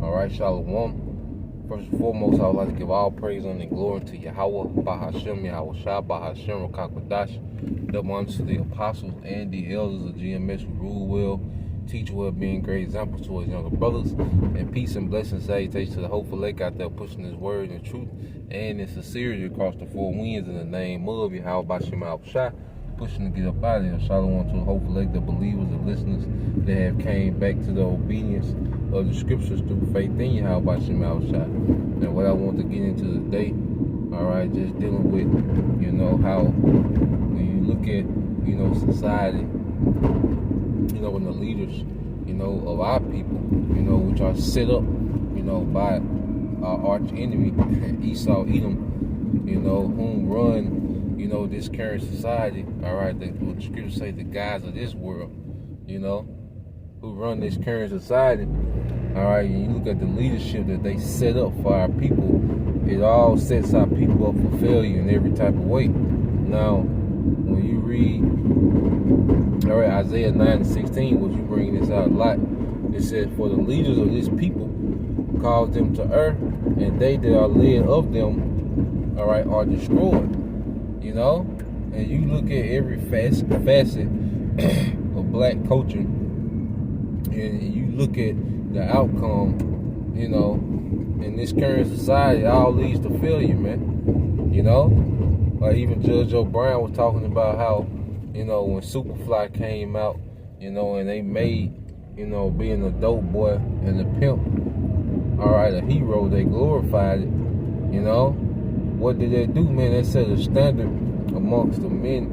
All right, Shalom. First and foremost, I would like to give all praise and glory to Yahweh, Bahashem, Yahweh Shah, Bahashem, Rakakwadash, double honor to the apostles and the elders of GMS who rule well, teach well, being great examples to his younger brothers, and peace and blessings, salutations to the hopeful lake out there pushing his word and truth and in sincerity across the four winds in the name of Yahweh, Bahashem, Yahweh Shah. Pushing to get up out of here. Shalom to the hopeful lake, the believers, the listeners that have came back to the obedience of the scriptures through faith in Yahweh by Shem Shah. And what I want to get into today, all right, just dealing with, how when you look at, society, and the leaders, of our people, which are set up, by our arch enemy, Esau, Edom, whom run this current society, all right, what the scriptures say, the guys of this world, who run this current society, all right, and you look at the leadership that they set up for our people, it all sets our people up for failure in every type of way. Now, when you read, all right, Isaiah 9:16, which you bring this out a lot, it says, for the leaders of this people cause them to err, and they that are led of them, all right, are destroyed. And you look at every facet of black culture, and you look at the outcome, in this current society, it all leads to failure, man. Like even Judge O'Brien was talking about how, when Superfly came out, and they made, being a dope boy and a pimp, all right, a hero, they glorified it, What did they do, man? They set a standard amongst the men,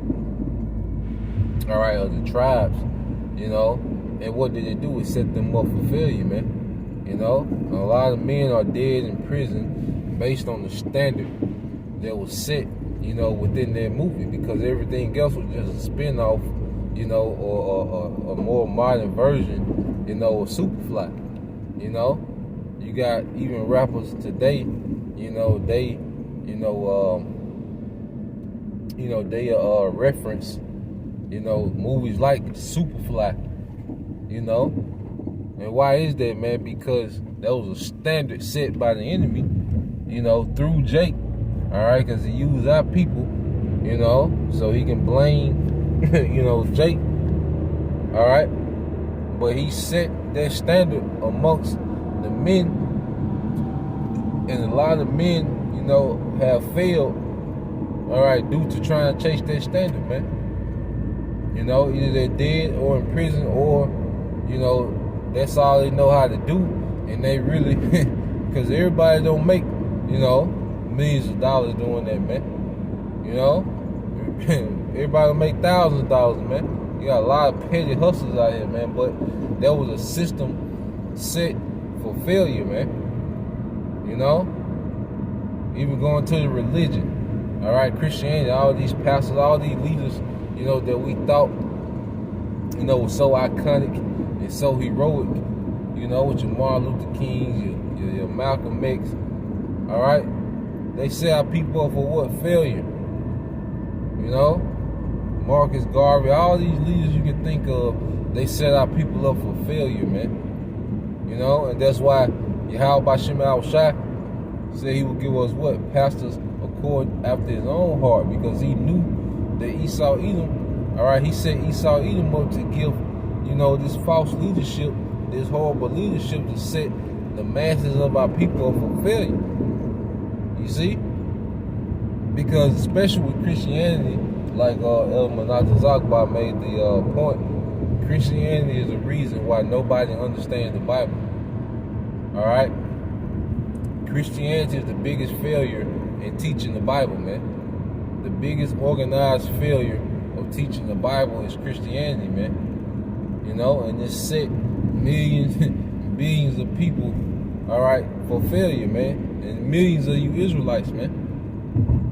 all right, of the tribes, and what did they do? It set them up for failure, man. A lot of men are dead in prison based on the standard that was set, within their movie, because everything else was just a spin-off, or a more modern version, of Superfly. You got even rappers today, they reference, movies like Superfly, and why is that, man? Because that was a standard set by the enemy, through Jake, all right, because he used our people, so he can blame, Jake, all right, but he set that standard amongst the men, and a lot of men, have failed, all right, due to trying to chase that standard, man. Either they're dead or in prison, or, that's all they know how to do. And they really, because everybody don't make, millions of dollars doing that, man. Everybody don't make thousands of dollars, man. You got a lot of petty hustlers out here, man. But there was a system set for failure, man. Even going to the religion, all right, Christianity, all these pastors, all these leaders, that we thought, was so iconic and so heroic, with your Martin Luther Kings, your Malcolm X, all right, they set our people up for what? Failure. Marcus Garvey, all these leaders you can think of, they set our people up for failure, man. And that's why Yahweh Bashem Al-Shai said he would give us what? Pastors according after his own heart, because he knew that Esau Edom, all right, he set Esau Edom up to give, this false leadership, this horrible leadership to set the masses of our people up for failure. You see? Because especially with Christianity, like El Manata Zakba made the point, Christianity is the reason why nobody understands the Bible. All right? Christianity is the biggest failure in teaching the Bible, man. The biggest organized failure of teaching the Bible is Christianity, man. And it set millions, billions of people, all right, for failure, man. And millions of you Israelites, man.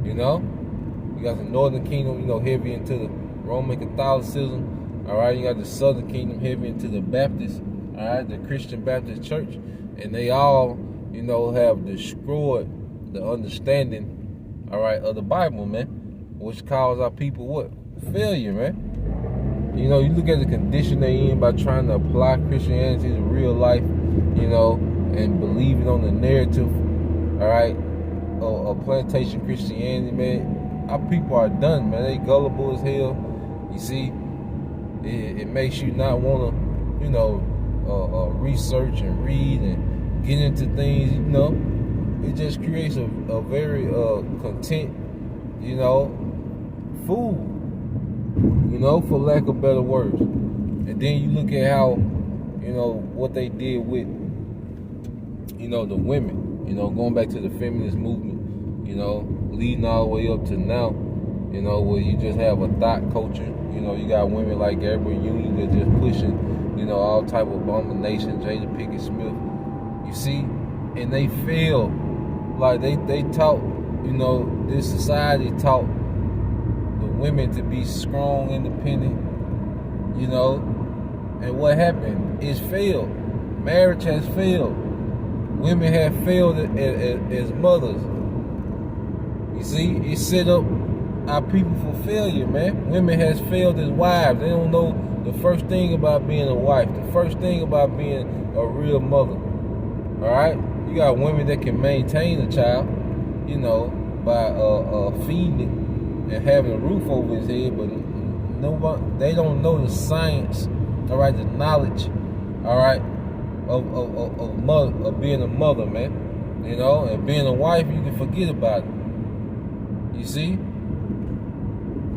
You got the Northern Kingdom, heavy into the Roman Catholicism, all right. You got the Southern Kingdom heavy into the Baptist, all right, the Christian Baptist Church, and they all, have destroyed the understanding, all right, of the Bible, man, which caused our people what? Failure, man. You look at the condition they in by trying to apply Christianity to real life, you know, and believing on the narrative, all right, of plantation Christianity, man. Our people are done, man. They gullible as hell. You see, it makes you not want to, you know, research and read and get into things, you know. It just creates a very content, you know, fool, you know, for lack of better words. And then you look at how, you know, what they did with, you know, the women, you know, going back to the feminist movement, you know, leading all the way up to now, you know, where you just have a thought culture. You know, you got women like Gabrielle Union that just pushing, you know, all type of abomination, Jada Pinkett Smith. You see, and they feel like they taught, you know, this society taught the women to be strong, independent, you know, and what happened? It's failed. Marriage has failed. Women have failed as mothers. You see, it set up our people for failure, man. Women has failed as wives. They don't know the first thing about being a wife, the first thing about being a real mother. All right? You got women that can maintain a child, you know, by feeding it and having a roof over his head, but nobody, they don't know the science, all right, the knowledge, all right, of being a mother, man. You know, and being a wife, you can forget about it. You see?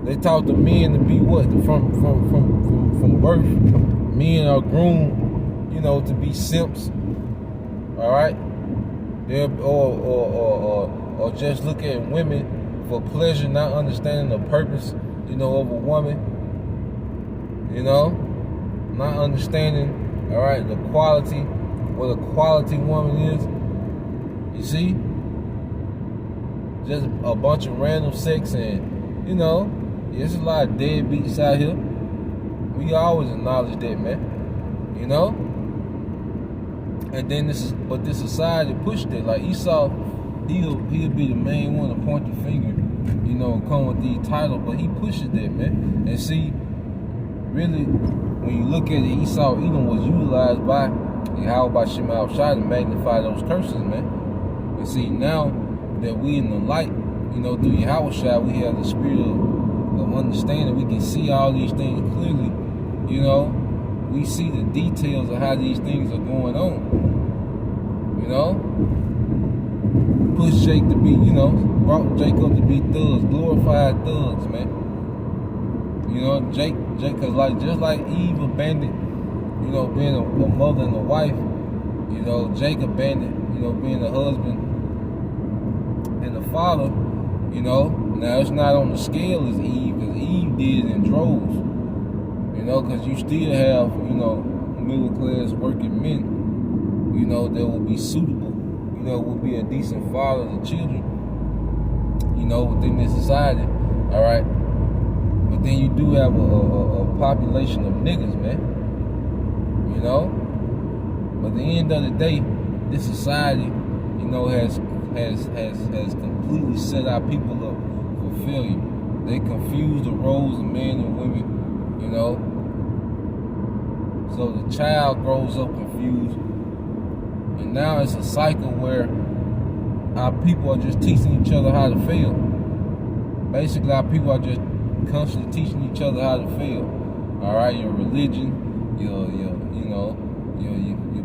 They taught the men to be what? From birth. Men are groomed, you know, to be simps. All right? Or just look at women for pleasure, not understanding the purpose, you know, of a woman. You know? Not understanding, all right, the quality, what a quality woman is. You see? Just a bunch of random sex, and, you know, there's a lot of deadbeats out here. We always acknowledge that, man. You know? And then this society pushed it. Like Esau, he'll be the main one to point the finger, you know, come with these titles, but he pushes that, man. And see, really, when you look at it, Esau, Edom was utilized by Yahweh Shem Al-Shai to magnify those curses, man. And see, now that we in the light, you know, through Yahweh Shai, we have the spirit of understanding. We can see all these things clearly, you know. We see the details of how these things are going on, you know. Push Jake to be, you know, brought Jacob to be thugs, glorified thugs, man. You know, Jake, cause like just like Eve abandoned, you know, being a mother and a wife, you know, Jake abandoned, you know, being a husband and a father, you know. Now it's not on the scale as Eve, because Eve did it in droves, you know, because you still have, you know, middle class working men, you know, that will be suitable, you know, will be a decent father to children, you know, within this society, all right. But then you do have a population of niggas, man, you know. But at the end of the day, this society, you know, has completely set our people up for failure. They confuse the roles of men and women, you know. So the child grows up confused. And now it's a cycle where our people are just teaching each other how to fail. Basically, our people are just constantly teaching each other how to fail. All right, your religion, your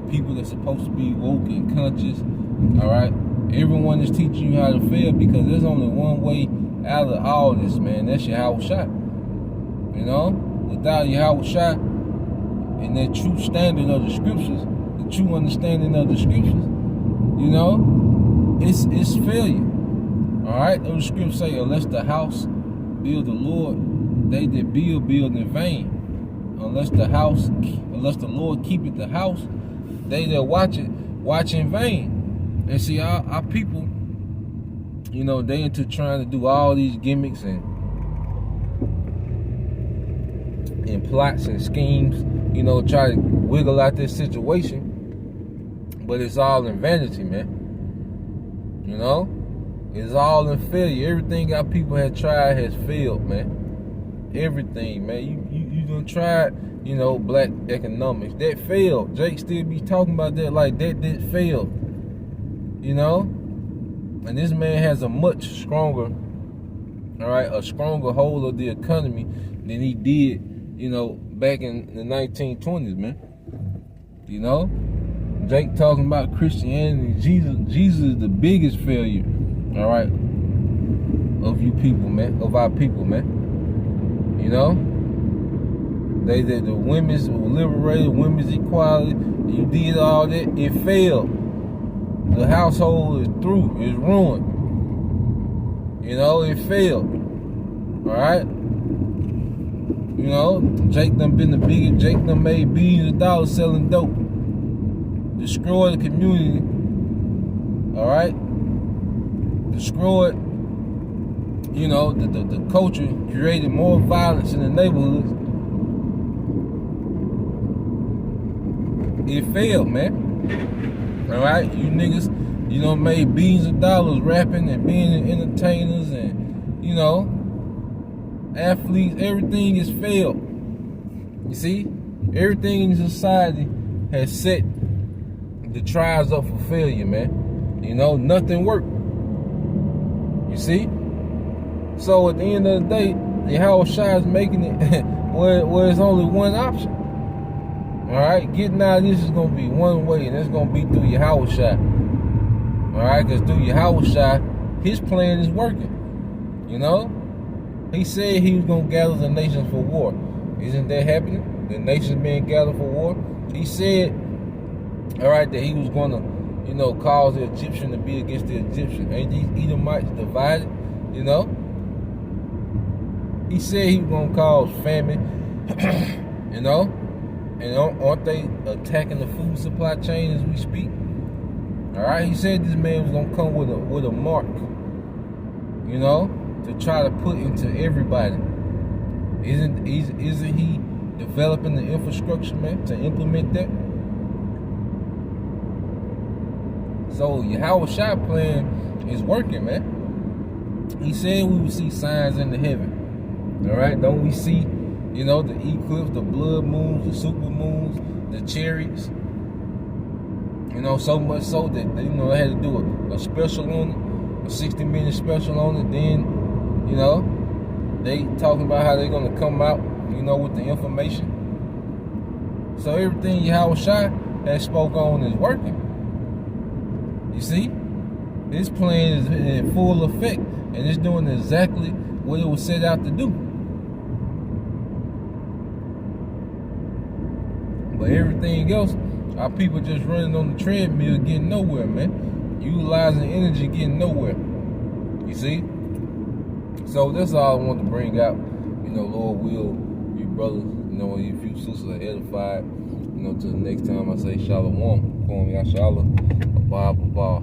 people that's supposed to be woke and conscious. All right, everyone is teaching you how to fail, because there's only one way out of all this, man. That's Yahweh Shai. You know, without Yahweh Shai and that true standard of the scriptures, the true understanding of the scriptures, you know, it's failure. All right, those scriptures say, unless the house build the Lord, they that build in vain. Unless the Lord keepeth the house, they that watch in vain. And see, our people, you know, they into trying to do all these gimmicks and plots and schemes, you know, try to wiggle out this situation. But it's all in vanity, man. You know? It's all in failure. Everything our people have tried has failed, man. Everything, man. You done tried you know, black economics. That failed. Jake still be talking about that like that failed. You know? And this man has a much stronger, all right, a stronger hold of the economy than he did, you know, back in the 1920s, man. You know? Jake talking about Christianity. Jesus is the biggest failure, all right, of you people, man, of our people, man. You know? They did the women's liberated, women's equality. You did all that. It failed. The household is through. It's ruined. You know, it failed. All right? You know, Jake done been the biggest. Jake done made billions of dollars selling dope. Destroyed the community. All right? Destroyed, you know, the culture. Created more violence in the neighborhoods. It failed, man. All right, you niggas, you know, made billions of dollars rapping and being entertainers and, you know, athletes. Everything has failed. You see, everything in society has set the trials up for failure, man. You know, nothing worked. You see, so at the end of the day, Yahweh Shai is making it where it's only one option. Alright, getting out of this is going to be one way, and that's going to be through Yahweh Shai. Alright, because through Yahweh Shai, his plan is working. You know? He said he was going to gather the nations for war. Isn't that happening? The nations being gathered for war? He said, alright, that he was going to, you know, cause the Egyptian to be against the Egyptian. Ain't these Edomites divided? You know? He said he was going to cause famine. You know? And aren't they attacking the food supply chain as we speak? All right, he said this man was gonna come with a mark, you know, to try to put into everybody. Isn't he developing the infrastructure, man, to implement that? So Yahweh Shai plan is working, man. He said we would see signs in the heaven. All right, don't we see? You know, the eclipse, the blood moons, the super moons, the chariots. You know, so much so that, you know, they had to do a special on it, a 60-minute special on it. Then, you know, they talking about how they're going to come out, you know, with the information. So everything Yahweh Shai has spoke on is working. You see? This plan is in full effect, and it's doing exactly what it was set out to do. But everything else, our people just running on the treadmill, getting nowhere, man. Utilizing energy, getting nowhere. You see? So that's all I want to bring out. You know, Lord will, you brothers, you know, you few sisters are edified. You know, till the next time I say Shalom. Kwam Yashala, Abba, Abba.